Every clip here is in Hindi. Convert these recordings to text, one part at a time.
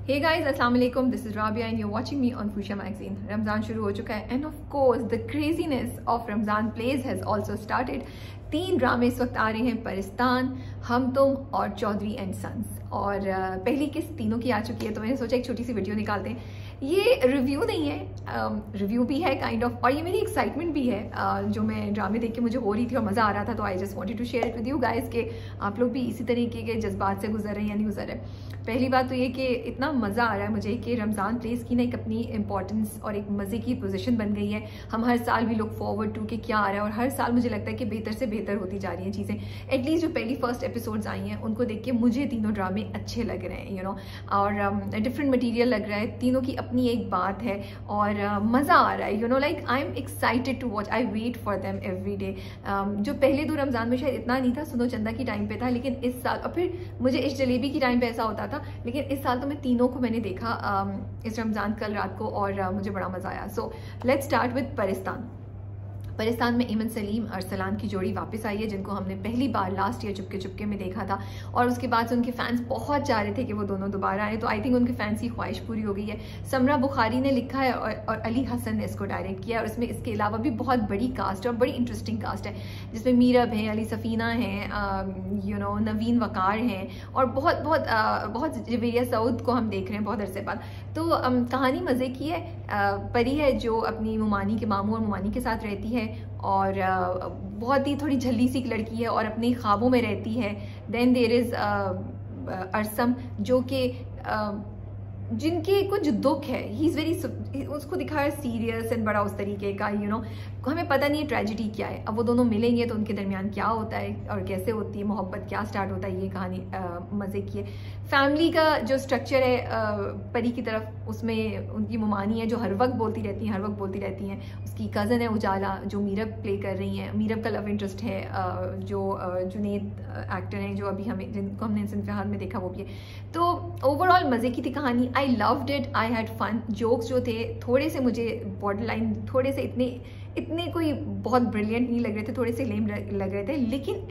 Hey guys, अस्सलाम वालेकुम. This is Rabia and you're watching me on Fusha Magazine. Ramzan शुरू हो चुका है and of course the craziness of Ramzan plays has also started. 3 ड्रामे इस वक्त आ रहे हैं, परिस्तान, हम तुम और चौधरी एंड सन्स. और पहली किस्त तीनों की आ चुकी है, तो मैंने सोचा एक छोटी सी वीडियो निकालते हैं. ये रिव्यू नहीं है, रिव्यू भी है काइंड ऑफ, और ये मेरी एक्साइटमेंट भी है जो मैं ड्रामे देख के मुझे हो रही थी और मज़ा आ रहा था. तो I just wanted to share it with you guys कि आप लोग भी इसी तरीके के जज्बात से गुजर रहे हैं या नहीं गुजर रहे. पहली बात तो ये कि इतना मज़ा आ रहा है मुझे कि रमज़ान प्लेस की ना एक अपनी इंपॉर्टेंस और एक मज़े की पोजीशन बन गई है. हम हर साल भी लुक फॉरवर्ड टू कि क्या आ रहा है, और हर साल मुझे लगता है कि बेहतर से बेहतर होती जा रही हैं चीज़ें. एटलीस्ट जो पहली फर्स्ट एपिसोड्स आई हैं उनको देख के मुझे तीनों ड्रामे अच्छे लग रहे हैं, यू नो, और डिफरेंट मटीरियल लग रहा है. तीनों की अपनी एक बात है और मज़ा आ रहा है, you know, like I am excited to watch. I wait for them every day. जो पहले 2 रमज़ान में शायद इतना नहीं था, सुनो चंदा की टाइम पे था, लेकिन इस साल, और फिर मुझे इस जलेबी की टाइम पे ऐसा होता था, लेकिन इस साल तो मैं तीनों को मैंने देखा इस रमज़ान कल रात को, और मुझे बड़ा मज़ा आया. So let's start with Paristan. Paristan में एमन सलीम अरसलान की जोड़ी वापस आई है, जिनको हमने पहली बार लास्ट ईयर चुपके चुपके में देखा था, और उसके बाद से उनके फैंस बहुत चाह रहे थे कि वो दोनों दोबारा आए. तो आई थिंक उनके फैंस की ख्वाहिश पूरी हो गई है. समरा बुखारी ने लिखा है और अली हसन ने इसको डायरेक्ट किया है, और इसमें इसके अलावा भी बहुत बड़ी कास्ट है और बड़ी इंटरेस्टिंग कास्ट है, जिसमें मीरब हैं, अली सफ़ीना हैं, यू नो, नवीन वकार हैं, और बहुत बहुत बहुत जवेरिया सऊद को हम देख रहे हैं बहुत अरसे बाद. तो कहानी मज़े की है. परी है जो अपनी मुमानी के मामू और मुमानी के साथ रहती है, और बहुत ही थोड़ी झल्ली सी लड़की है और अपने ख्वाबों में रहती है. देन देयर इज़ अरसम जो कि जिनके कुछ दुख है. ही इज़ वेरी, उसको दिखाया सीरियस एंड बड़ा उस तरीके का, यू नो, हमें पता नहीं है ट्रेजिडी क्या है. अब वो दोनों मिलेंगे तो उनके दरमियान क्या होता है और कैसे होती है मोहब्बत, क्या स्टार्ट होता है, ये कहानी मज़े की है. फैमिली का जो स्ट्रक्चर है परी की तरफ, उसमें उनकी मुमानी है जो हर वक्त बोलती रहती हैं. उसकी कज़न है उजाला जो मीरब प्ले कर रही हैं. मीरब का लव इंटरेस्ट है जो जुनेद एक्टर हैं, जो अभी हमें, जिनको हमने सिंफिहान में देखा, वो भी है. तो ओवरऑल मज़े की थी कहानी. I loved it, I had fun. Jokes जो थे थोड़े से मुझे बॉर्डर लाइन, थोड़े से इतने कोई बहुत ब्रिलियंट नहीं लग रहे थे, थोड़े से लेम लग रहे थे, लेकिन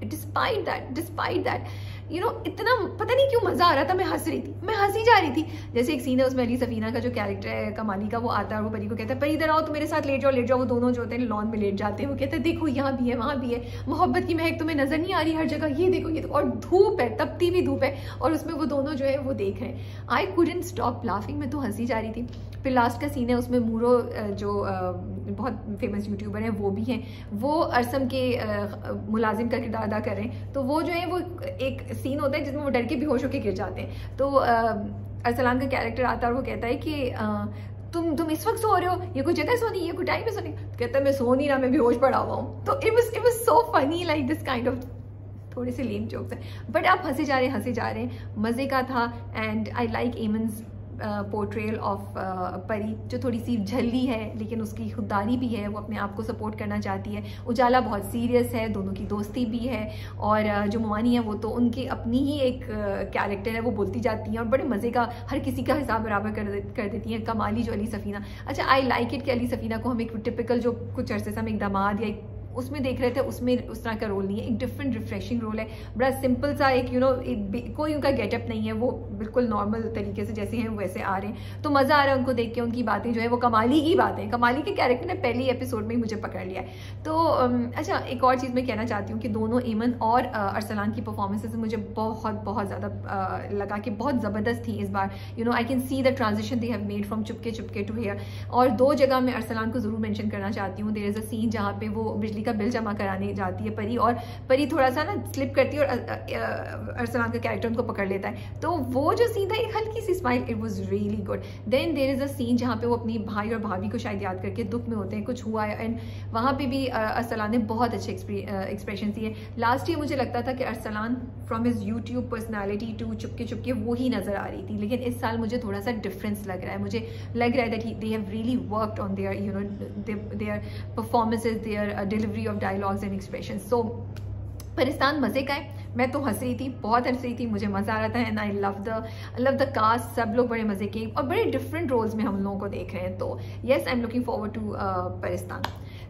डिस्पाइट दैट यू नो, इतना पता नहीं क्यों मज़ा आ रहा था. मैं हंसी जा रही थी. जैसे एक सीन है उसमें अली सफ़ीना का जो कैरेक्टर है कमाली का, वो आता है और वो परी को कहता है, परी इधर आओ, तो मेरे साथ लेट जाओ. वो दोनों जो होते हैं लॉन में लेट जाते हैं. वो कहते हैं देखो यहाँ भी है वहाँ भी है, मोहब्बत की महक तुम्हें नज़र नहीं आ रही हर जगह, ये देखो, और धूप है, तपती भी धूप है, और उसमें वो दोनों जो है वो देख रहे हैं. I couldn't stop laughing. मैं तो हंसी जा रही थी. फिर लास्ट का सीन है उसमें मूरो जो बहुत फेमस यूट्यूबर हैं वो भी हैं, वो अरसम के मुलाजिम का किरदार अदा कर रहे हैं. तो वो जो है, वो एक सीन होता है जिसमें वो डर के बेहोश होकर गिर जाते हैं. तो अरसलान का कैरेक्टर आता है और वो कहता है कि तुम इस वक्त सो रहे हो, ये कोई जगह सोनी, ये कोई टाइम पे सोनी. कहता है मैं सो नहीं रहा, मैं बेहोश पड़ा हुआ हूँ. तो it was so funny, like this kind of थोड़े से लेम जोक्स हैं, बट आप हंसे जा रहे हैं, मज़े का था. एंड आई लाइक एमन्स पोर्ट्रेयल ऑफ परी, जो थोड़ी सी झल्ली है लेकिन उसकी खुददारी भी है, वो अपने आप को सपोर्ट करना चाहती है. उजाला बहुत सीरियस है, दोनों की दोस्ती भी है, और जो मुमानी है वो तो उनकी अपनी ही एक कैरेक्टर है, वो बोलती जाती हैं और बड़े मज़े का हर किसी का हिसाब बराबर कर देती हैं. कमाली जो अली सफ़ीना, अच्छा आई लाइक इट कि अली सफ़ीना को हम एक टिपिकल जो कुछ अरसे से हम एक दामाद या एक उसमें देख रहे थे, उसमें उस तरह का रोल नहीं है. एक डिफरेंट रिफ्रेशिंग रोल है, बड़ा सिंपल सा, एक यू नो, कोई उनका गेटअप नहीं है, वो बिल्कुल नॉर्मल तरीके से जैसे हैं वैसे आ रहे हैं. तो मज़ा आ रहा है उनको देख के. उनकी बातें जो है वो कमाली की बातें, कमाली के कैरेक्टर ने पहली एपिसोड में ही मुझे पकड़ लिया है. तो अच्छा, एक और चीज़ मैं कहना चाहती हूँ कि दोनों एमन और अरसलान की परफॉर्मेंसेज मुझे बहुत ज़्यादा लगा कि बहुत ज़बरदस्त थी इस बार. You know, I can see the transition they have made from Chupke to here. और 2 जगह मैं अरसलान को ज़रूर मेंशन करना चाहती हूँ. देयर इज़ अ सीन जहाँ पे वो बिजली का बिल जमा कराने जाती है परी, और परी थोड़ा सा ना स्लिप करती है और अरसलान का कैरेक्टर उनको पकड़ लेता है. तो वो जो सीन था, एक हल्की सी smile, it was really good. Then there is a scene जहाँ पे वो अपनी भाई और भाभी को शायद याद करके दुख में होते हैं, कुछ हुआ है, एंड वहाँ पे भी अरसलान ने बहुत अच्छे एक्सप्रेशन दिए. लास्ट ईयर मुझे लगता था कि Arsalan from his YouTube personality to चुपके वो ही नज़र आ रही थी, लेकिन इस साल मुझे थोड़ा सा डिफरेंस लग रहा है. मुझे लग रहा है that they have really worked on their, you know, their performances, their delivery of dialogues and expression. So Paristan मज़े का है. मैं तो हंस रही थी, बहुत हंस रही थी, मुझे मज़ा आ रहा था. And I love the cast. सब लोग बड़े मज़े के और बड़े डिफरेंट रोल्स में हम लोगों को देख रहे हैं. तो yes, I am looking forward to Paristan.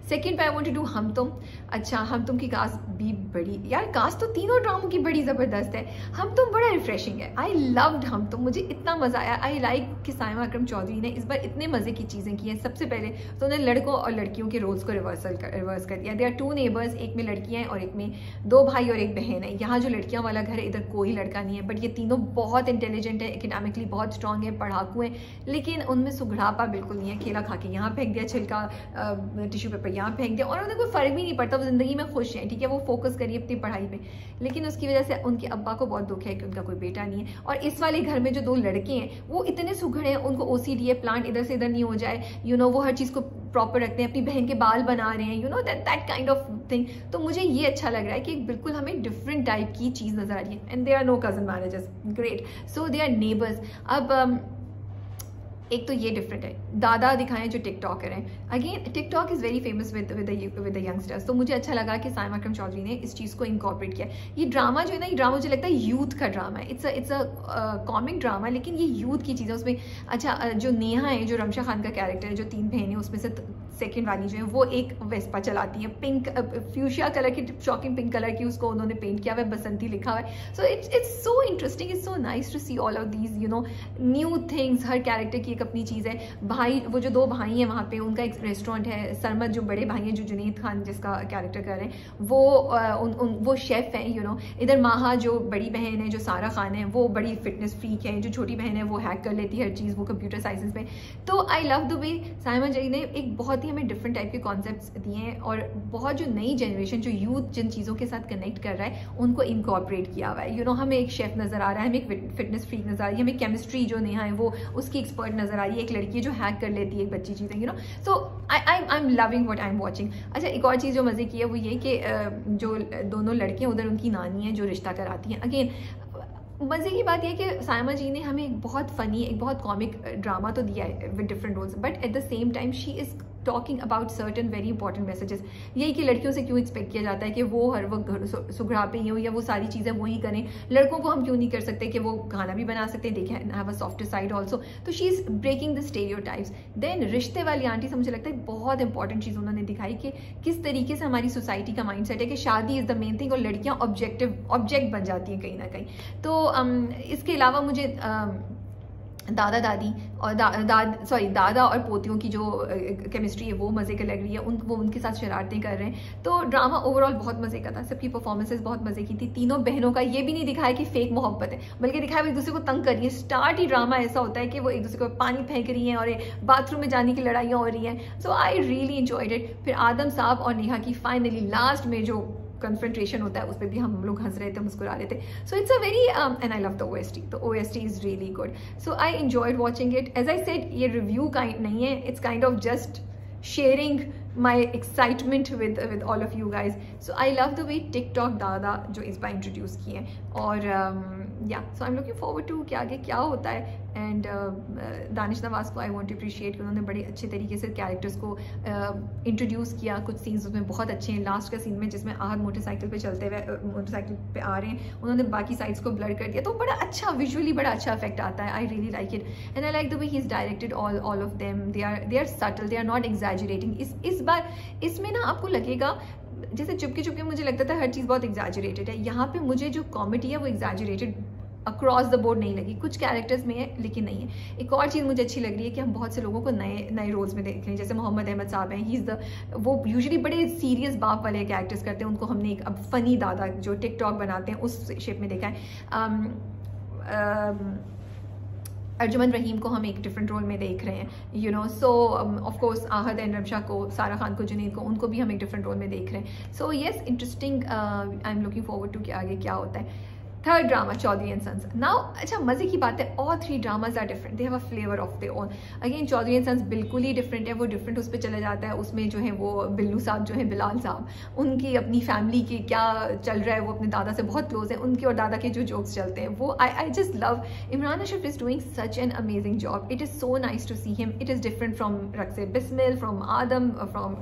Second पे आई वांट टू डू हम तुम। अच्छा, हम तुम की कास्ट भी बड़ी, यार कास्ट तो तीनों ड्रामों की बड़ी ज़बरदस्त है। हम तुम बड़ा रिफ्रेशिंग है, आई लव्ड हम तुम, मुझे इतना मज़ा आया। आई लाइक कि साइमा अकरम चौधरी ने इस बार इतने मज़े की चीज़ें की हैं। सबसे पहले तो उन्होंने लड़कों और लड़कियों के रोल्स को रिवर्स कर दिया। दे आर 2 नेबर्स, एक में लड़कियाँ हैं और एक में 2 भाई और 1 बहन है। यहाँ जो लड़कियाँ वाला घर है, इधर कोई लड़का नहीं है, बट ये तीनों बहुत इंटेलिजेंट है, एकेडमिकली बहुत स्ट्रॉन्ग है, पढ़ाकू हैं, लेकिन उनमें सुघड़ापा बिल्कुल नहीं है। खेला खा के यहाँ फेंक दिया, छिलका टिश्यू पेपर यहाँ फेंक दिया, और उन्हें कोई फ़र्क भी नहीं पड़ता, वो ज़िंदगी में खुश हैं, ठीक है, वो फोकस करिए अपनी पढ़ाई पे। लेकिन उसकी वजह से उनके अब्बा को बहुत दुख है कि उनका कोई बेटा नहीं है। और इस वाले घर में जो 2 लड़के हैं वो इतने सुघड़ हैं, उनको OCD है, प्लांट इधर से इधर नहीं हो जाए, वो हर चीज़ को प्रॉपर रखते हैं, अपनी बहन के बाल बना रहे हैं, दैट काइंड ऑफ थिंग। तो मुझे ये अच्छा लग रहा है कि बिल्कुल हमें डिफरेंट टाइप की चीज़ नजर आ रही है। And they are no cousin marriages, great, so they are neighbours. अब एक तो ये डिफरेंट है, दादा दिखाएं जो टिकटॉकर हैं। Again TikTok is very famous with the youngsters, तो मुझे अच्छा लगा कि साइमा अकरम चौधरी ने इस चीज़ को इंकॉर्पोरेट किया। ये ड्रामा जो है ना, ये ड्रामा मुझे लगता है यूथ का ड्रामा है, इट्स अ कॉमिक ड्रामा, लेकिन ये यूथ की चीज़ है। उसमें अच्छा जो नेहा है, जो रमशा खान का कैरेक्टर है, जो 3 बहनें हैं उसमें से सेकेंड वाली जो है वो एक वेस्पा चलाती है, पिंक फ्यूशिया कलर की, शॉकिंग पिंक कलर की, उसको उन्होंने पेंट किया हुआ है, बसंती लिखा हुआ है। So it's so interesting, it's so nice to see all of these new things. हर कैरेक्टर की एक अपनी चीज़ है। भाई, वो जो 2 भाई हैं वहाँ पे, उनका एक रेस्टोरेंट है। सरमद जो बड़े भाई हैं, जो जुनैद खान जिसका कैरेक्टर कर रहे हैं, वो शेफ़ हैं। इधर माहा जो बड़ी बहन है, जो सारा खान है, वो बड़ी फिटनेस फ्रीक है। जो छोटी बहन है वो हैक कर लेती है हर चीज़, वो कंप्यूटर साइंसेस में। तो I love the way Saima ji ने एक बहुत ही हमें डिफरेंट टाइप के कॉन्सेप्ट्स दिए हैं, और बहुत जो नई जनरेशन, जो यूथ जिन चीज़ों के साथ कनेक्ट कर रहा है, उनको इनकॉर्पोरेट किया हुआ है। हमें एक शेफ़ नज़र आ रहा है, हमें एक फिटनेस फ्रीक नज़र आ रही है, हमें केमिस्ट्री जो नेहा है वो उसकी एक्सपर्ट नज़र आ रही है, एक लड़की जो हैक कर लेती है एक बच्ची चीज़ें। So I am loving what I am watching. अच्छा, एक और चीज़ जो मज़े की है वो ये कि जो दोनों लड़कियाँ, उधर उनकी नानी है जो रिश्ता कराती हैं। अगेन मज़े की बात यह कि साइमा जी ने हमें एक बहुत फ़नी, एक बहुत कॉमिक ड्रामा तो दिया है with different roles, but at the same time she is talking about certain very important messages. यही कि लड़कियों से क्यों एक्सपेक्ट किया जाता है कि वो हर वक्त घर सुघड़ा पे ही हो, या वो सारी चीज़ें वही करें। लड़कों को हम क्यों नहीं कर सकते कि वो खाना भी बना सकते, देखें have a soft side also. तो she is breaking the stereotypes. Then रिश्ते वाली आंटी से मुझे लगता है बहुत इंपॉर्टेंट चीज़ उन्होंने दिखाई कि किस तरीके से हमारी सोसाइटी का माइंड सेट है कि शादी इज़ द मेन थिंग, और लड़कियाँ ऑब्जेक्ट बन जाती हैं कहीं ना कहीं। तो इसके अलावा मुझे दादा दादी और दादा और पोतियों की जो केमिस्ट्री है वो मज़े की लग रही है। वो उनके साथ शरारतें कर रहे हैं। तो ड्रामा ओवरऑल बहुत मज़े का था, सबकी परफॉर्मेंसेस बहुत मज़े की थी। तीनों बहनों का ये भी नहीं दिखाया कि फेक मोहब्बत है, बल्कि दिखाया वो एक दूसरे को तंग कर रही है। स्टार्ट ही ड्रामा ऐसा होता है कि वो एक दूसरे को पानी फेंक रही हैं और बाथरूम में जाने की लड़ाइयाँ हो रही हैं। सो आई रियली एंजॉयड इट। फिर आदम साहब और नेहा की फाइनली लास्ट में जो कन्फ्रंटेशन होता है, उस पर भी हम लोग हंस रहे थे, मुस्कुरा रहे थे। So it's a very and I love the OST, तो OST is really good. So I enjoyed watching it. As I said, ये रिव्यू काइंड नहीं है, it's kind of just sharing my excitement with all of you guys. So I love the way TikTok दादा जो इस बार इंट्रोड्यूस किए हैं, और yeah so I am looking forward to कि आगे क्या होता है। एंड दानिश नवाज को आई वांट टू अप्रिशिएट कि उन्होंने बड़े अच्छे तरीके से कैरेक्टर्स को इंट्रोड्यूस किया। कुछ सीन्स उसमें बहुत अच्छे हैं। लास्ट का सीन में जिसमें आहद मोटरसाइकिल पे चलते हुए मोटरसाइकिल पे आ रहे हैं, उन्होंने बाकी साइड्स को ब्लर कर दिया, तो बड़ा अच्छा विजुअली बड़ा अच्छा इफेक्ट आता है। I really like it and I like the way he is directed all of them. They are subtle, they are not exaggerating. इस बार इसमें ना आपको लगेगा जैसे चुपके चुपके मुझे लगता था हर चीज़ बहुत एग्जैजरेटेड है, यहाँ पे मुझे जो कॉमेडी है वो एग्जैजरेटेड अक्रॉस द बोर्ड नहीं लगी। कुछ कैरेक्टर्स में है लेकिन नहीं है। एक और चीज़ मुझे अच्छी लग रही है कि हम बहुत से लोगों को नए रोल्स में देख रहे हैं। जैसे मोहम्मद अहमद साहब हैं, ही इज़ वो यूजुअली बड़े सीरियस बाप वाले कैरेक्टर्स करते हैं, उनको हमने एक अब फ़नी दादा जो टिकटॉक बनाते हैं उस शेप में देखा है। अर्जुमन रहीम को हम एक डिफरेंट रोल में देख रहे हैं, सो of course Ahad and Ramsha को, सारा खान को, जुनैद को, उनको भी हम एक डिफरेंट रोल में देख रहे हैं। So yes, interesting. I am looking forward to कि आगे क्या होता है। Third drama Chaudhary and Sons. Now अच्छा मज़े की बात है, all 3 dramas are different, they have a flavour of their own. Again Chaudhary and Sons बिल्कुल ही डिफरेंट है, वो डिफरेंट उस पर चला जाता है। उसमें जो है वो बिल्लू साहब जो है, बिलाल साहब, उनकी अपनी फैमिली की क्या चल रहा है, वो अपने दादा से बहुत क्लोज है, उनके और दादा के जो जोक्स चलते हैं वो I just love. Imran Ashraf is doing such an amazing job. It is so nice to see him. It is different from Raqse Bismil, from Aadam, from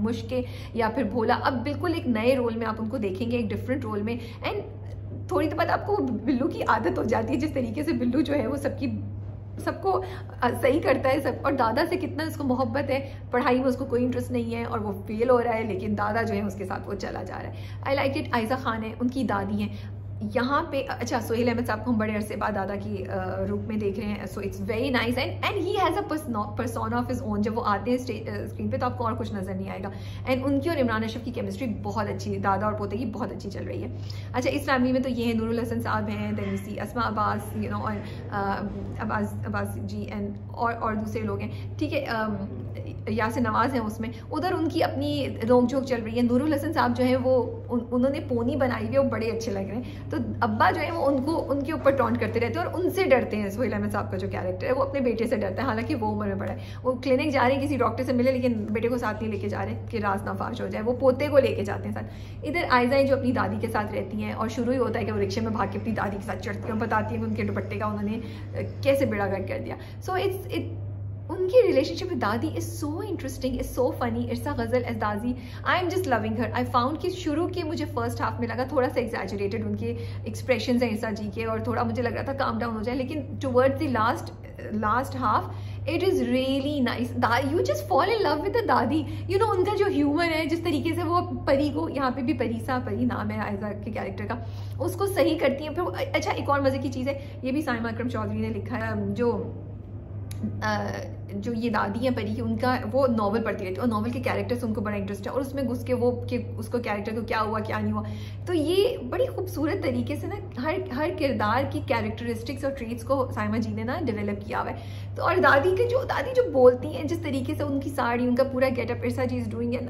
Mushk या फिर भोला। अब बिल्कुल एक नए रोल में आप उनको देखेंगे, एक डिफरेंट रोल में। एंड थोड़ी तो बाद आपको बिल्लू की आदत हो जाती है, जिस तरीके से बिल्लू जो है वो सबकी सबको सही करता है सब, और दादा से कितना उसको मोहब्बत है, पढ़ाई में उसको कोई इंटरेस्ट नहीं है और वो फेल हो रहा है, लेकिन दादा जो है उसके साथ वो चला जा रहा है। I like it. Aiza Khan है, उनकी दादी हैं यहाँ पे। अच्छा, सोहेल अहमद साहब को हम बड़े अरसे बाद दादा की रूप में देख रहे हैं, so it's very nice and he has a persona of his own. जब वो आते हैं स्क्रीन पे तो आपको और कुछ नज़र नहीं आएगा। एंड उनकी और इमरान अशरफ की केमिस्ट्री बहुत अच्छी, दादा और पोते की बहुत अच्छी चल रही है। अच्छा, इस फैमिली में तो ये है, नूरुल हसन साहब हैं, then see Asma Abbas, you know, और अब्बास जी एंड और दूसरे लोग हैं, ठीक है। यासिर नवाज़ हैं उसमें। उधर उनकी अपनी रोक झोंक चल रही है। नूरुल हसन साहब जो है वो उन्होंने पोनी बनाई हुई है, वो बड़े अच्छे लग रहे हैं। तो अब्बा जो है वो उनके ऊपर टॉन्ट करते रहते हैं और उनसे डरते हैं। सोहेल अहमद साहब का जो कैरेक्टर है वो अपने बेटे से डरता है, हालांकि वो उम्र में बड़ा है। वो क्लिनिक जा रहे हैं किसी डॉक्टर से मिले, लेकिन बेटे को साथ नहीं लेके जा रहे कि राज ना फाश हो जाए। वो पोते को लेके जाते हैं साथ। इधर आयजा जो अपनी दादी के साथ रहती हैं और शुरू ही होता है कि वो रिक्शे में भाग के अपनी दादी के साथ चढ़ती हैं, बताती है कि उनके दुपट्टे का उन्होंने कैसे बेड़ा गर्क कर दिया। सो उनकी रिलेशनशिप विद दादी is so interesting, is so funny. Irsa Ghazal एज़दाजी, I am just loving her. I found कि शुरू के मुझे फर्स्ट हाफ में लगा थोड़ा सा एग्जैजरेटेड उनके एक्सप्रेशंस हैं इर्सा जी के, और थोड़ा मुझे लग रहा था काम डाउन हो जाए, लेकिन towards the last half it is really nice. You just fall in love with the दादी, यू नो, उनका जो ह्यूमर है, जिस तरीके से वो परी को, यहाँ पे भी परी नाम है आयजा के कैरेक्टर का, उसको सही करती हैं। फिर अच्छा, एक और मज़े की चीज़ है, ये भी साइमा अकरम चौधरी ने लिखा है, जो ये दादी है परी की, उनका वो नॉवल पढ़ती रहती है और नॉवल के कैरेक्टर से उनको बड़ा इंटरेस्ट है, और उसमें घुस के वो कि उसको कैरेक्टर को क्या हुआ क्या नहीं हुआ। तो ये बड़ी खूबसूरत तरीके से ना हर किरदार की कैरेक्टरिस्टिक्स और ट्रेट्स को साइमा जी ने ना डेवलप किया हुआ है। तो और दादी जो बोलती हैं, जिस तरीके से उनकी साड़ी, उनका पूरा getup, Irsa ji is doing an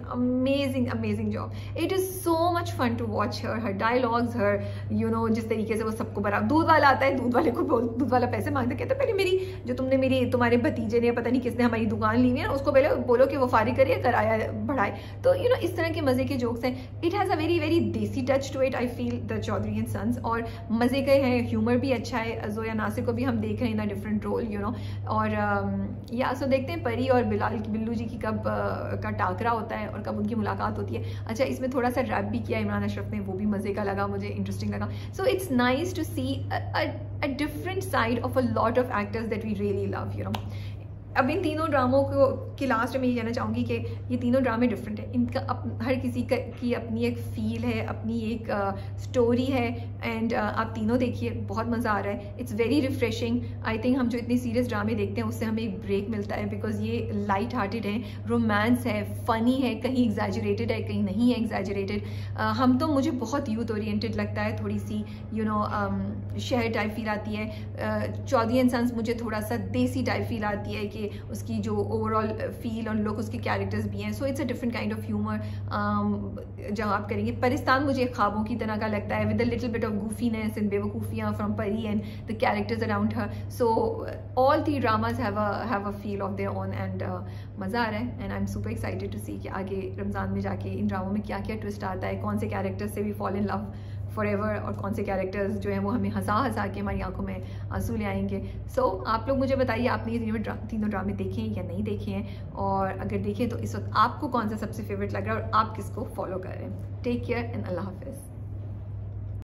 amazing job. It is so much fun to watch her dialogues, her you know, जिस तरीके से वो सबको बराबर, दूध वाला आता है, दूध वाले को दूध वाला पैसे मांगते, कहते पहले तुम्हारे भतीजे ने पता नहीं किसने हमारी दुकान ली हुई है, उसको पहले बोलो कि वो फारिग करिए, कराया बढ़ाए। तो यू नो, इस तरह के मजे के जोक्स हैं। It has a very very desi touch to it, I feel, the Chaudhry and sons, और मजे के हैं, ह्यूमर भी अच्छा है। जोया नासिर को भी हम देख रहे हैं in a different role, you know. और या सो देखते हैं परी और बिल्लू जी की कब का टाकरा होता है और कब उनकी मुलाकात होती है। अच्छा, इसमें थोड़ा सा रैप भी किया इमरान अशरफ ने, वो भी मजे का लगा मुझे, इंटरेस्टिंग लगा। So it's nice to see a different side of a lot of actors that we really love, you know. अब इन तीनों ड्रामों को की लास्ट में ये कहना चाहूँगी कि ये तीनों ड्रामे डिफरेंट है। इनका हर किसी की अपनी एक फील है, अपनी एक स्टोरी है, एंड आप तीनों देखिए, बहुत मज़ा आ रहा है। It's very refreshing. I think हम जो इतने सीरियस ड्रामे देखते हैं उससे हमें एक ब्रेक मिलता है, बिकॉज ये लाइट हार्टेड है, रोमांस है, फ़नी है, कहीं एग्जैजरेटेड है, कहीं नहीं है एग्जैजरेटेड। हम तो, मुझे बहुत यूथ ओरिएंटेड लगता है, थोड़ी सी यू नो शहर टाइप फील आती है। चौधरी एंड सन्स मुझे थोड़ा सा देसी टाइप फील आती है कि उसकी जो ओवरऑल फील और लुक, उसके कैरेक्टर्स भी हैं। सो it's a different kind of humour जब आप करेंगे। परिस्तान मुझे ख्वाबों की तरह का लगता है, with a little bit of goofiness and बेवकूफ़ियाँ from Pari and the characters around her. So all the dramas have a feel of their own, and मज़ा आ रहा है। And I am super excited to see कि आगे रमज़ान में जाके इन ड्रामों में क्या क्या ट्विस्ट आता है, कौन से कैरेक्टर्स से भी फॉल इन लव फॉरएवर, और कौन से कैरेक्टर्स जो हैं वो हमें हंसा के हमारी आंखों में आंसू ले आएंगे। सो आप लोग मुझे बताइए, आपने ये तीनों ड्रामे देखे हैं या नहीं देखे हैं, और अगर देखें तो इस वक्त आपको कौन सा सबसे फेवरेट लग रहा है और आप किसको फॉलो कर रहे हैं। टेक केयर एंड अल्लाह हाफिज़।